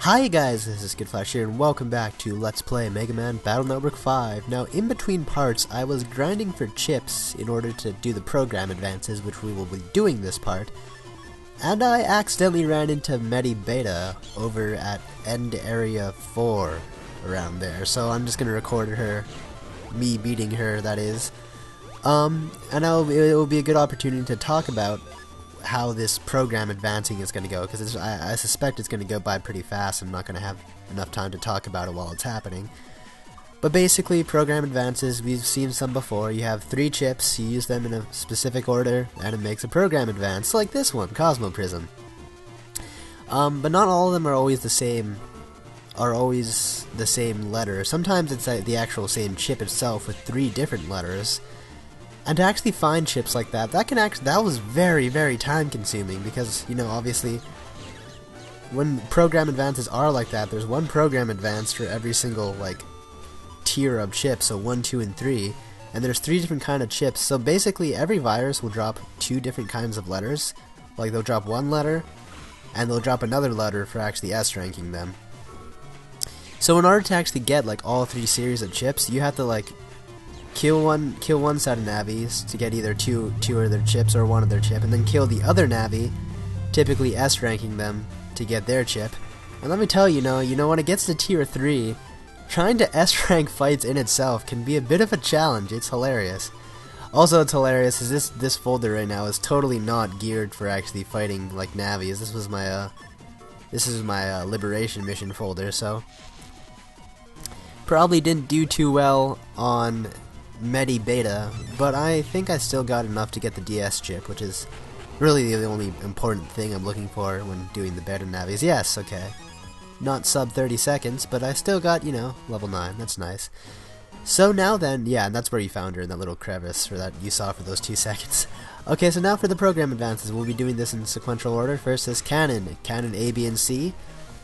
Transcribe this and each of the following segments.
Hi guys, this is Skittflash here, and welcome back to Let's Play Mega Man Battle Network 5. Now, in between parts, I was grinding for chips in order to do the program advances, which we will be doing this part, and I accidentally ran into Medi Beta over at End Area 4, around there, so I'm just going to record her, me beating her, that is. And it will be a good opportunity to talk about how this program advancing is going to go, because I suspect it's going to go by pretty fast. I'm not going to have enough time to talk about it while it's happening. But basically, program advances, we've seen some before. You have 3 chips, you use them in a specific order, and it makes a program advance, like this one, Cosmo Prism. But not all of them are always the same. Letter. Sometimes it's the actual same chip itself with 3 different letters. And to actually find chips like that, that was very, very time consuming, because, you know, obviously, when program advances are like that, there's one program advance for every single, like, tier of chips, so 1, 2, and 3, and there's 3 different kind of chips, so basically every virus will drop 2 different kinds of letters. Like, they'll drop 1 letter, and they'll drop another letter for actually S-ranking them. So in order to actually get, like, all 3 series of chips, you have to, like, kill one set of Navis to get either two of their chips or 1 of their chip, and then kill the other Navi, typically S-ranking them, to get their chip. And let me tell you, when it gets to tier 3, trying to S-rank fights in itself can be a bit of a challenge. It's hilarious. Also, it's hilarious is this folder right now is totally not geared for actually fighting like Navis. This is my liberation mission folder, so probably didn't do too well on Medi Beta, but I think I still got enough to get the DS chip, which is really the only important thing I'm looking for when doing the beta Navis. Yes, okay. Not sub 30 seconds, but I still got, level 9. That's nice. So now then, yeah, and that's where you found her, in that little crevice that you saw for those 2 seconds. Okay, so now for the program advances, we'll be doing this in sequential order. First is Cannon A, B, and C.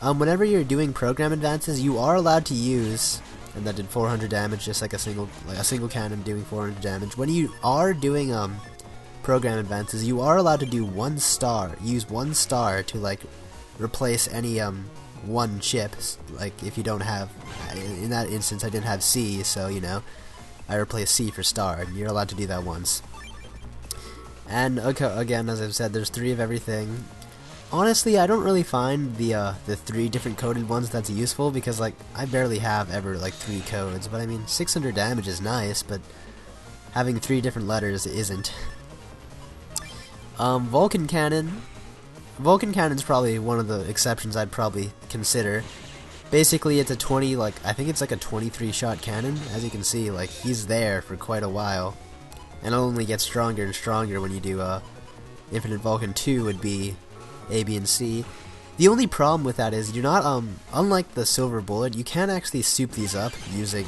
Whenever you're doing program advances, you are allowed to use, and that did 400 damage, just like a single cannon doing 400 damage. When you are doing program advances, you are allowed to do 1 star. Use 1 star to like replace any 1 chip. Like if you don't have, in that instance, I didn't have C, so I replaced C for star. And you're allowed to do that once. And okay, again, as I've said, there's 3 of everything. Honestly, I don't really find the 3 different coded ones that's useful, because like I barely have ever like 3 codes. But I mean, 600 damage is nice, but having 3 different letters isn't. Vulcan Cannon. Vulcan Cannon's probably one of the exceptions I'd probably consider. Basically, it's a I think it's like a 23 shot cannon. As you can see, like he's there for quite a while, and it'll only get stronger and stronger when you do Infinite Vulcan 2 would be A, B, and C. The only problem with that is you're not, unlike the Silver Bullet, you can't actually soup these up using,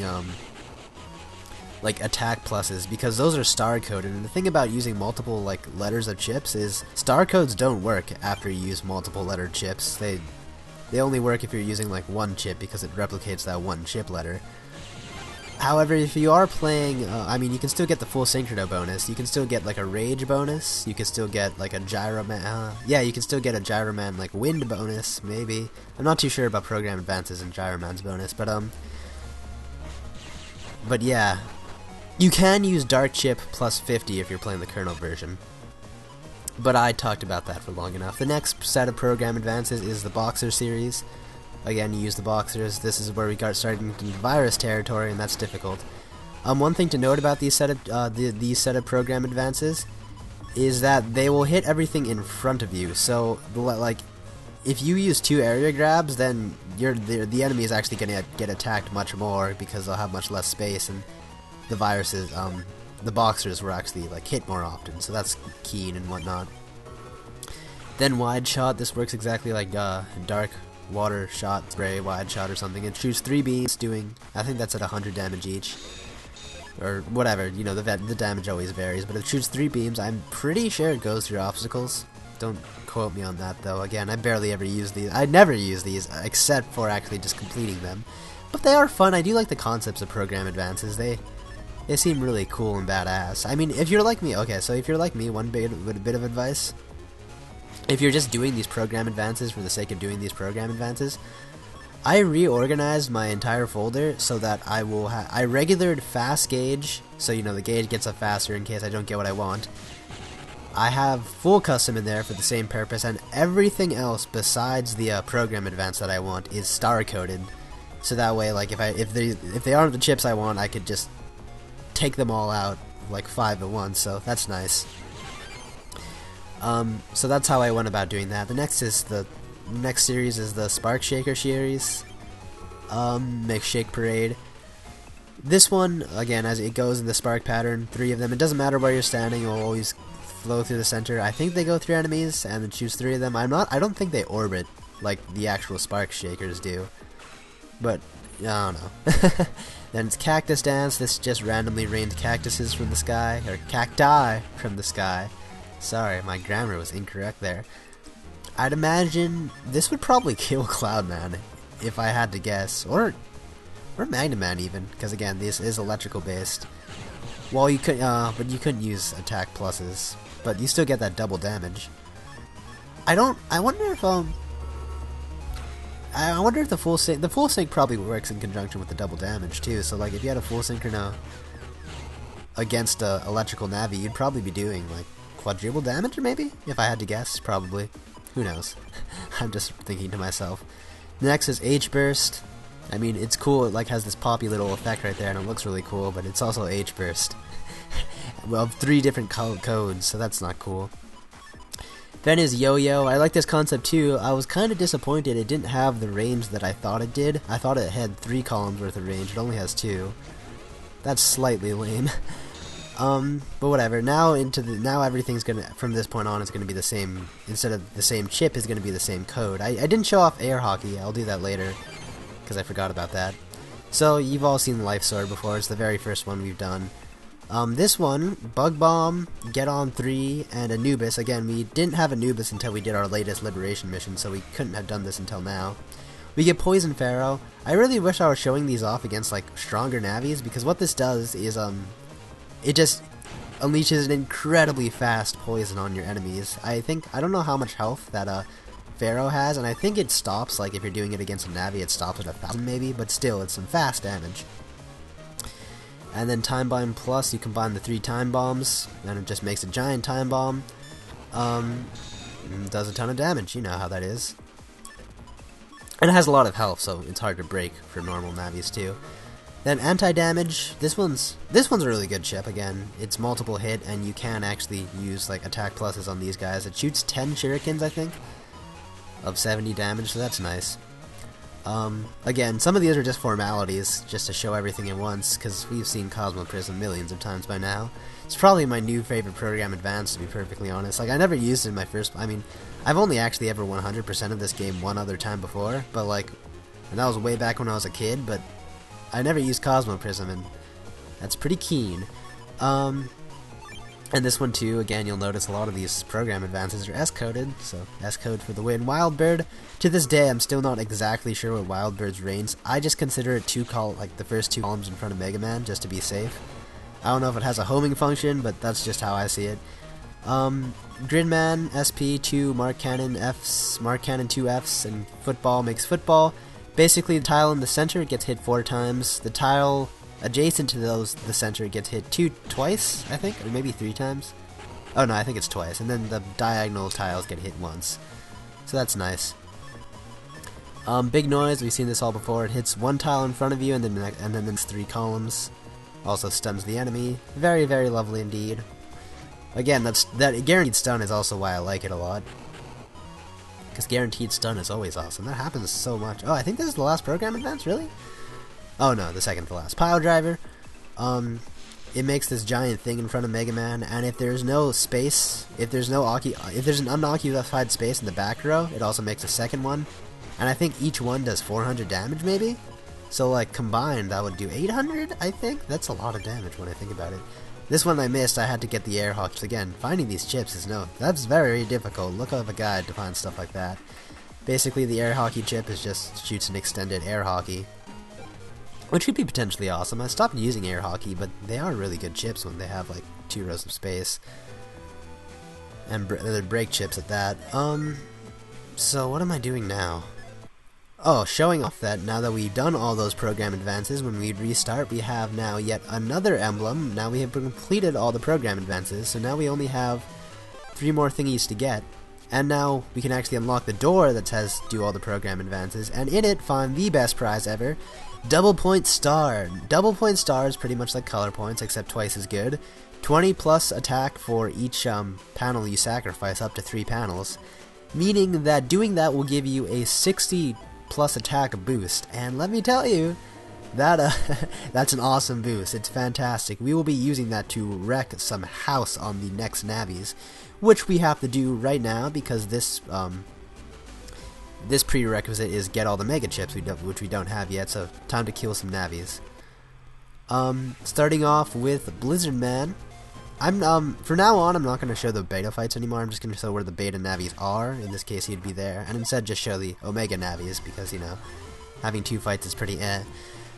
like, attack pluses, because those are star-coded, and the thing about using multiple, like, letters of chips is star codes don't work after you use multiple letter chips. They only work if you're using, like, 1 chip, because it replicates that 1 chip letter. However, if you are playing, I mean, you can still get the full Synchrono bonus. You can still get, like, a Rage bonus. You can still get, like, a Gyroman. Yeah, you can still get a Gyroman, like, Wind bonus, maybe. I'm not too sure about Program Advances and Gyroman's bonus, but yeah. You can use Dark Chip plus 50 if you're playing the Kernel version. But I talked about that for long enough. The next set of Program Advances is the Boxer series. Again, you use the Boxers. This is where we got started into virus territory, and that's difficult. One thing to note about these set of program advances is that they will hit everything in front of you. So, like, if you use 2 area grabs, then the enemy is actually going to get attacked much more, because they'll have much less space, and the viruses, the Boxers were actually like hit more often. So that's keen and whatnot. Then Wide Shot. This works exactly like Dark Water Shot, Spray, Wide Shot or something. It shoots 3 beams doing, I think that's at 100 damage each. Or whatever, the damage always varies, but it shoots 3 beams. I'm pretty sure it goes through obstacles. Don't quote me on that though. Again, I barely ever use these. I never use these, except for actually just completing them. But they are fun. I do like the concepts of program advances. They seem really cool and badass. I mean, if you're like me, okay, so if you're like me, one bit of advice. If you're just doing these program advances for the sake of doing these program advances, I reorganized my entire folder so that I will I regulared fast gauge, so you know the gauge gets up faster in case I don't get what I want. I have full custom in there for the same purpose, and everything else besides the program advance that I want is star coded. So that way, like if they aren't the chips I want, I could just take them all out, like 5 at once. So that's nice. So that's how I went about doing that. The next series is the Spark Shaker series. Mix Shake Parade. This one, again, as it goes in the spark pattern, 3 of them. It doesn't matter where you're standing; it will always flow through the center. I think they go through enemies and then choose 3 of them. I don't think they orbit like the actual Spark Shakers do, but I don't know. Then it's Cactus Dance. This just randomly rains cactuses from the sky, or cacti from the sky. Sorry, my grammar was incorrect there. I'd imagine this would probably kill Cloudman, if I had to guess, or Magna Man even, because again, this is electrical based. Well, you could, but you couldn't use attack pluses, but you still get that double damage. I wonder if the full sync probably works in conjunction with the double damage too. So like if you had a full synchrono against a electrical Navi, you'd probably be doing like quadruple damage, or maybe, if I had to guess, probably. Who knows? I'm just thinking to myself. Next is H-Burst. I mean, it's cool, it like has this poppy little effect right there, and it looks really cool, but it's also H-Burst. Well, 3 different codes, so that's not cool. Then is Yo-Yo. I like this concept too. I was kind of disappointed it didn't have the range that I thought it did. I thought it had 3 columns worth of range, it only has 2. That's slightly lame. But whatever. Now everything's gonna, from this point on, it's gonna be the same. Instead of the same chip, is gonna be the same code. I didn't show off air hockey. I'll do that later because I forgot about that. So you've all seen Life Sword before. It's the very first one we've done. This one, Bug Bomb, Get On 3, and Anubis. Again, we didn't have Anubis until we did our latest Liberation mission, so we couldn't have done this until now. We get Poison Pharaoh. I really wish I was showing these off against like stronger Navis, because what this does is it just unleashes an incredibly fast poison on your enemies. I don't know how much health that Pharaoh has, and I think it stops, like if you're doing it against a Navi, it stops at 1,000 maybe, but still, it's some fast damage. And then Time Bomb Plus, you combine the 3 Time Bombs, and it just makes a giant Time Bomb. Does a ton of damage, you know how that is. And it has a lot of health, so it's hard to break for normal Navis too. Then Anti-Damage, this one's a really good chip. Again, it's multiple hit, and you can actually use like attack pluses on these guys. It shoots 10 shurikens, I think, of 70 damage, so that's nice. Again, some of these are just formalities, just to show everything at once, because we've seen Cosmo Prism millions of times by now. It's probably my new favorite program advance, to be perfectly honest. Like, I never used it in my first, I mean, I've only actually ever 100% of this game one other time before, but like, and that was way back when I was a kid, but I never used Cosmo Prism, and that's pretty keen. And this one too, again, you'll notice a lot of these program advances are S-coded, so S-code for the win. Wild Bird, to this day, I'm still not exactly sure what Wild Bird's range. I just consider it the first 2 columns in front of Mega Man, just to be safe. I don't know if it has a homing function, but that's just how I see it. Gridman, SP, 2 Mark Cannon Fs, Mark Cannon 2 Fs, and Football makes Football. Basically, the tile in the center gets hit 4 times. The tile adjacent to the center gets hit twice, I think, or maybe 3 times. Oh no, I think it's twice. And then the diagonal tiles get hit once. So that's nice. Big Noise, we've seen this all before. It hits 1 tile in front of you, and then there's 3 columns. Also stuns the enemy. Very, very lovely indeed. Again, that guaranteed stun is also why I like it a lot. Because guaranteed stun is always awesome. That happens so much. Oh, I think this is the last program advance, really? Oh no, the second to last. Pile Driver. It makes this giant thing in front of Mega Man, and if there's no space, if there's an unoccupied space in the back row, it also makes a second one. And I think each one does 400 damage, maybe? So, like, combined, that would do 800, I think? That's a lot of damage when I think about it. This one I missed, I had to get the air hockey. Again, finding these chips that's very difficult. Look up a guide to find stuff like that. Basically, the air hockey chip shoots an extended air hockey, which could be potentially awesome. I stopped using air hockey, but they are really good chips when they have like 2 rows of space. And they're brake chips at that. So what am I doing now? Oh, showing off that now that we've done all those program advances, when we restart, we have now yet another emblem. Now we have completed all the program advances, so now we only have 3 more thingies to get. And now we can actually unlock the door that says do all the program advances, and in it find the best prize ever, Double Point Star. Double Point Star is pretty much like color points, except twice as good. 20 plus attack for each panel you sacrifice, up to 3 panels. Meaning that doing that will give you a 60 plus attack boost, and let me tell you, that that's an awesome boost. It's fantastic. We will be using that to wreck some house on the next navies, which we have to do right now because this this prerequisite is get all the mega chips, which we don't have yet. So time to kill some navies. Starting off with Blizzard Man. For now on, I'm not going to show the beta fights anymore. I'm just going to show where the beta navies are. In this case, he'd be there, and instead just show the Omega Navis because, you know, having 2 fights is pretty eh.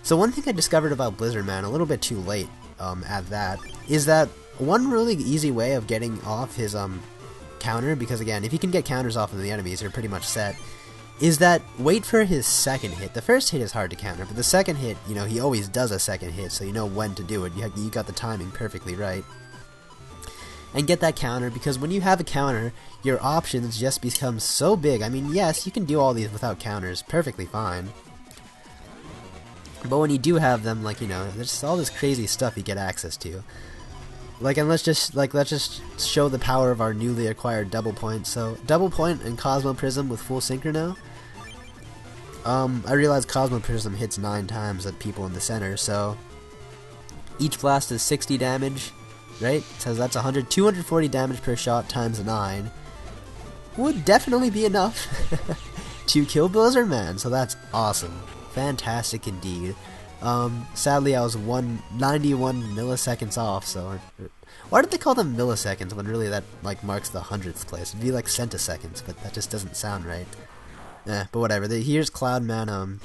So one thing I discovered about Blizzard Man, a little bit too late at that, is that one really easy way of getting off his counter, because again, if you can get counters off of the enemies, you're pretty much set, is that wait for his second hit. The first hit is hard to counter, but the second hit, you know, he always does a second hit, so you know when to do it. You got the timing perfectly right. And get that counter, because when you have a counter, your options just become so big. I mean, yes, you can do all these without counters, perfectly fine. But when you do have them, like, you know, there's all this crazy stuff you get access to. Like, and let's just show the power of our newly acquired double point. So, double point and Cosmo Prism with full synchrono. I realize Cosmo Prism hits 9 times at people in the center, so each blast is 60 damage. Right? So that's 240 damage per shot times 9. Would definitely be enough to kill Blizzard Man, so that's awesome. Fantastic indeed. Sadly I was 91 milliseconds off, so... Why did they call them milliseconds when really that, like, marks the 100th place? It'd be like centiseconds, but that just doesn't sound right. But whatever. Here's Cloudman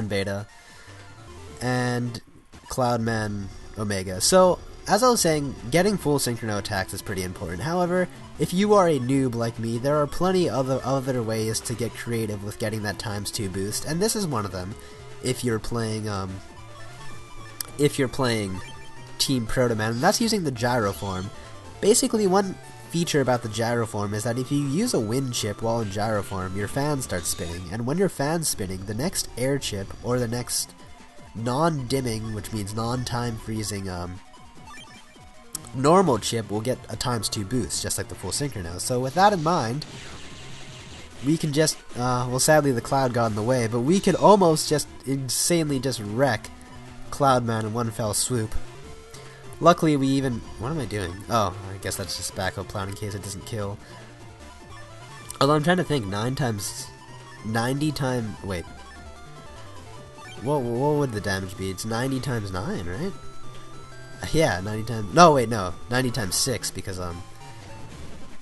Beta, and Cloudman Omega. So, as I was saying, getting full synchrono attacks is pretty important. However, if you are a noob like me, there are plenty other ways to get creative with getting that ×2 boost, and this is one of them. If you're playing Team Protoman, and that's using the gyroform. Basically, one feature about the gyroform is that if you use a wind chip while in gyroform, your fan starts spinning, and when your fan's spinning, the next air chip or the next non-dimming, which means non-time freezing, normal chip will get a ×2 boost, just like the full synchrono. So with that in mind, we can just, well, sadly the cloud got in the way, but we could almost just insanely just wreck Cloudman in one fell swoop. Luckily we even, what am I doing? Oh, I guess that's just backup plan in case it doesn't kill. Although I'm trying to think, 9 times, 90 times, wait. What would the damage be? It's 90 times 9, right? Yeah, 90 times... No, wait, no. 90 times 6, because,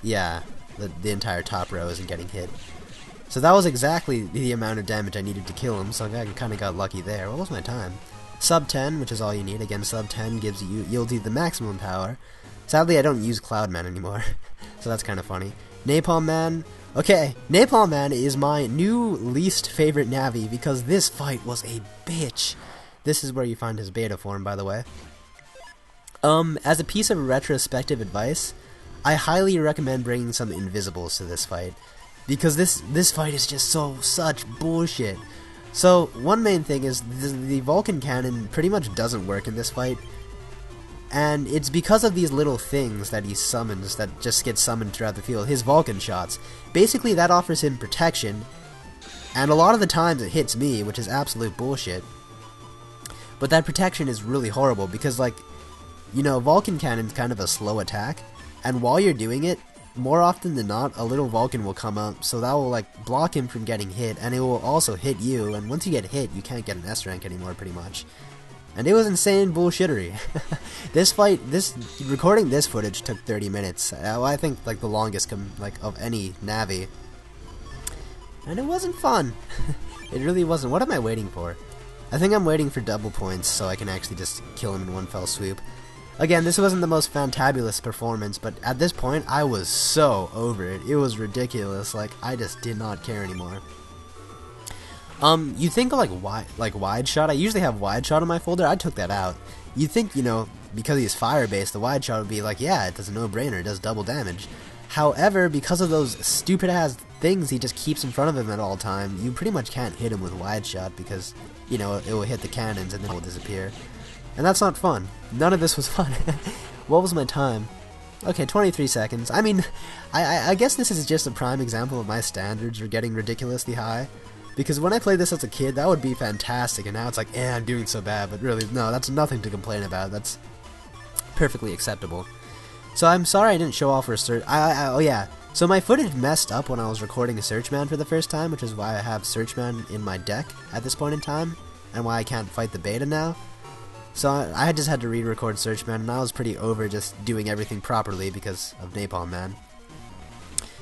yeah, the entire top row isn't getting hit. So that was exactly the amount of damage I needed to kill him, so I kind of got lucky there. What was my time? Sub 10, which is all you need. Again, sub 10 yields you the maximum power. Sadly, I don't use Cloudman anymore, so that's kind of funny. Napalm Man... Okay, Napalm Man is my new least favorite Navi because this fight was a bitch. This is where you find his beta form, by the way. As a piece of retrospective advice, I highly recommend bringing some invisibles to this fight because this fight is just such bullshit. So one main thing is the Vulcan Cannon pretty much doesn't work in this fight. And it's because of these little things that he summons that just get summoned throughout the field. His Vulcan shots. Basically, that offers him protection. And a lot of the times it hits me, which is absolute bullshit. But that protection is really horrible because, like, you know, Vulcan Cannon's kind of a slow attack. And while you're doing it, more often than not, a little Vulcan will come up. So that will, like, block him from getting hit. And it will also hit you. And once you get hit, you can't get an S rank anymore, pretty much. And it was insane bullshittery. Recording this footage took 30 minutes. I think, like, the longest, of any Navi. And it wasn't fun. It really wasn't. What am I waiting for? I think I'm waiting for double points so I can actually just kill him in one fell swoop. Again, this wasn't the most fantabulous performance, but at this point, I was so over it. It was ridiculous. Like, I just did not care anymore. You think like wide shot? I usually have wide shot on my folder. I took that out. You think, you know, because he's fire based, the wide shot would be like, yeah, it's a no-brainer. It does double damage. However, because of those stupid ass things he just keeps in front of him at all time, you pretty much can't hit him with wide shot because, you know, it will hit the cannons and then it will disappear. And that's not fun. None of this was fun. What was my time? Okay, 23 seconds. I mean, I guess this is just a prime example of my standards are getting ridiculously high. Because when I played this as a kid, that would be fantastic, and now it's like, I'm doing so bad, but really, no, that's nothing to complain about. That's perfectly acceptable. So I'm sorry I didn't show off for search. Oh yeah. So my footage messed up when I was recording a Searchman for the first time, which is why I have Searchman in my deck at this point in time, and why I can't fight the beta now. So I just had to re-record Searchman, and I was pretty over just doing everything properly because of Napalm Man.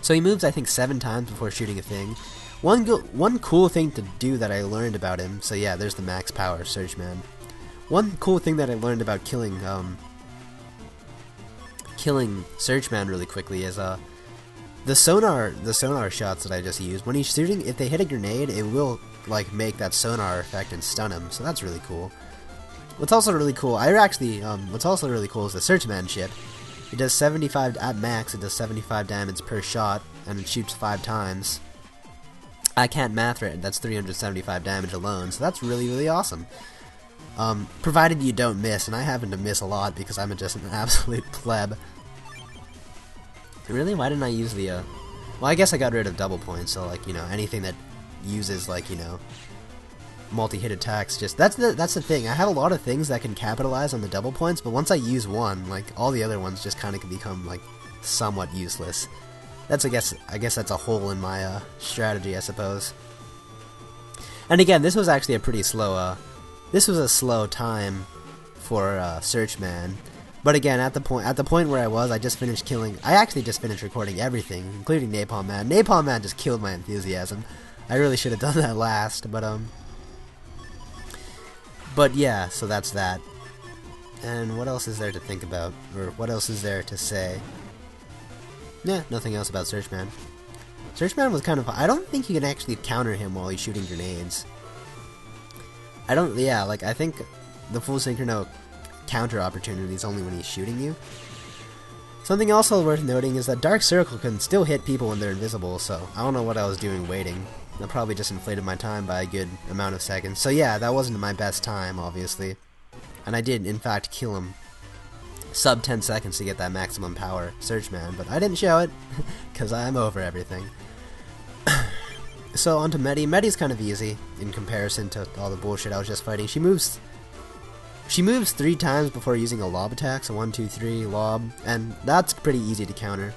So he moves, I think, 7 times before shooting a thing. One cool thing to do that I learned about him, so yeah, there's the max power Searchman. One cool thing that I learned about killing Searchman really quickly is the sonar shots that I just used. When he's shooting, if they hit a grenade, it will like make that sonar effect and stun him. So that's really cool. What's also really cool, what's also really cool is the Searchman ship. It does 75 at max. It does 75 damage per shot, and it shoots 5 times. I can't math it. That's 375 damage alone. So that's really, really awesome. Provided you don't miss, and I happen to miss a lot because I'm just an absolute pleb. Really? Why didn't I use the, well, I guess I got rid of double points, so, like, you know, anything that uses, like, you know, multi-hit attacks, just, that's the thing. I have a lot of things that can capitalize on the double points, but once I use one, like, all the other ones just kind of can become, like, somewhat useless. That's, I guess that's a hole in my, strategy, I suppose. And again, this was actually a pretty slow, this was a slow time for, Searchman. But again, at the point where I just finished killing, I actually just finished recording everything, including Napalm Man. Napalm Man just killed my enthusiasm. I really should have done that last, but yeah, so that's that. And what else is there to think about, or what else is there to say? Yeah, nothing else about Searchman. Searchman was kind of, I don't think you can actually counter him while he's shooting grenades. I think the full synchro counter opportunity is only when he's shooting you. Something also worth noting is that Dark Circle can still hit people when they're invisible, so I don't know what I was doing waiting. I probably just inflated my time by a good amount of seconds. So yeah, that wasn't my best time, obviously. And I did, in fact, kill him sub 10 seconds to get that maximum power Searchman, but I didn't show it, because I'm over everything. So on to Medi. Medi's kind of easy in comparison to all the bullshit I was just fighting. She moves 3 times before using a lob attack, so 1, 2, 3, lob, and that's pretty easy to counter.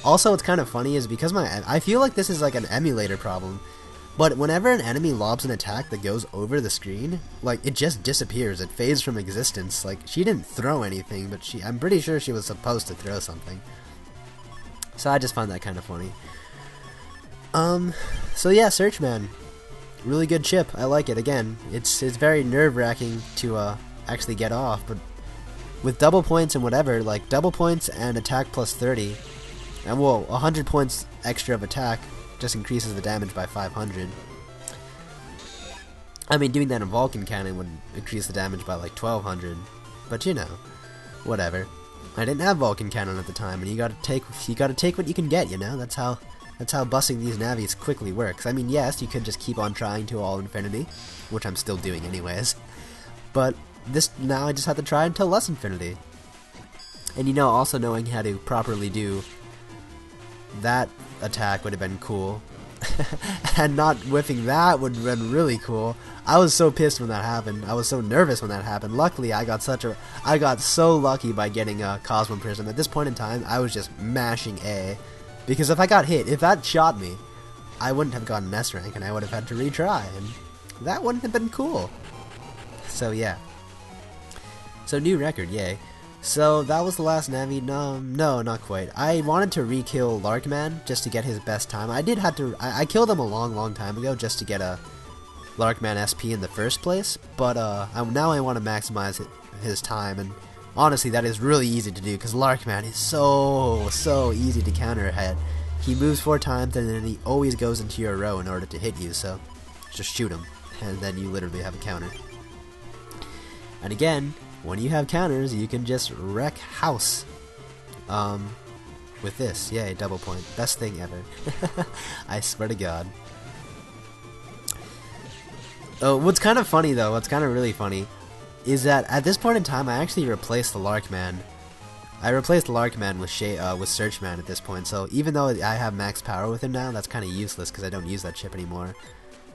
Also, what's kind of funny is because I feel like this is like an emulator problem, but whenever an enemy lobs an attack that goes over the screen, like, it just disappears. It fades from existence. Like, she didn't throw anything, but I'm pretty sure she was supposed to throw something. So I just find that kind of funny. So yeah, Searchman. Really good chip. I like it. Again, it's very nerve-wracking to actually get off, but with double points and whatever, like double points and attack plus 30, and well, 100 points extra of attack just increases the damage by 500. I mean, doing that in Vulcan Cannon would increase the damage by like 1200, but you know, whatever. I didn't have Vulcan Cannon at the time, and you gotta take what you can get. You know, that's how bussing these navies quickly works. I mean, yes, you could just keep on trying to all infinity, which I'm still doing anyways, but now I just have to try until less infinity. And you know, also knowing how to properly do that attack would have been cool. And not whiffing that would have been really cool. I was so pissed when that happened. I was so nervous when that happened. Luckily, I got so lucky by getting a Cosmo Prism. At this point in time, I was just mashing A. Because if I got hit, if that shot me, I wouldn't have gotten S rank, and I would have had to retry, and that wouldn't have been cool. So yeah. So new record, yay. So that was the last Navi. No, not quite. I wanted to re-kill Larkman just to get his best time. I killed him a long time ago just to get a Larkman SP in the first place, but now I want to maximize his time, and honestly that is really easy to do because Larkman is so easy to counter ahead. He moves 4 times and then he always goes into your row in order to hit you, so just shoot them, and then you literally have a counter. And again, when you have counters, you can just wreck house. With this, yay, double point, best thing ever. I swear to God. Oh, what's kind of funny though, what's kind of really funny, is that at this point in time, I actually replaced the Larkman. I replaced Larkman with Searchman at this point, so even though I have max power with him now, that's kind of useless because I don't use that chip anymore.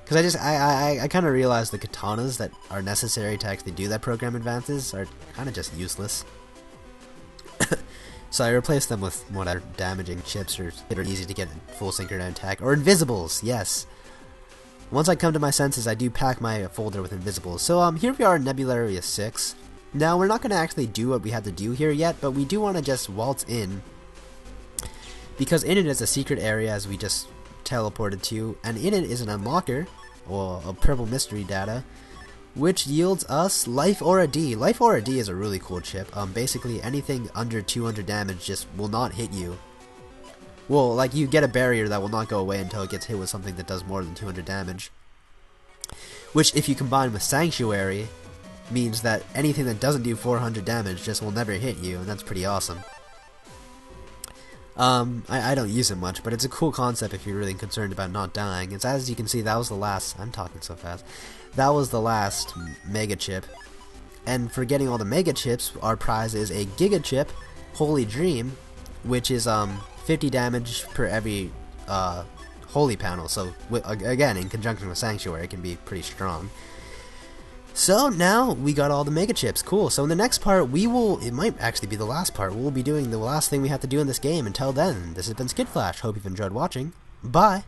Because I kind of realized the katanas that are necessary to actually do that program advances are kind of just useless. So I replaced them with whatever damaging chips that are easy to get full synchronized attack, or invisibles, yes. Once I come to my senses, I do pack my folder with invisibles. So here we are in Nebula Area 6. Now we're not going to actually do what we have to do here yet, but we do want to just waltz in, because in it is a secret area as we just teleported to, and in it is an unlocker, or a purple mystery data, which yields us Life Aura D. Life Aura D is a really cool chip. Basically anything under 200 damage just will not hit you. Well, like, you get a barrier that will not go away until it gets hit with something that does more than 200 damage. Which, if you combine with Sanctuary, means that anything that doesn't do 400 damage just will never hit you, and that's pretty awesome. I don't use it much, but it's a cool concept if you're really concerned about not dying. It's, as you can see, that was the last... I'm talking so fast. That was the last Mega Chip. And for getting all the Mega Chips, our prize is a Giga Chip, Holy Dream, which is 50 damage per every Holy Panel. So, again, in conjunction with Sanctuary, it can be pretty strong. So now we got all the Mega Chips. Cool. So in the next part, it might actually be the last part. We'll be doing the last thing we have to do in this game. Until then, this has been Skittflash. Hope you've enjoyed watching. Bye.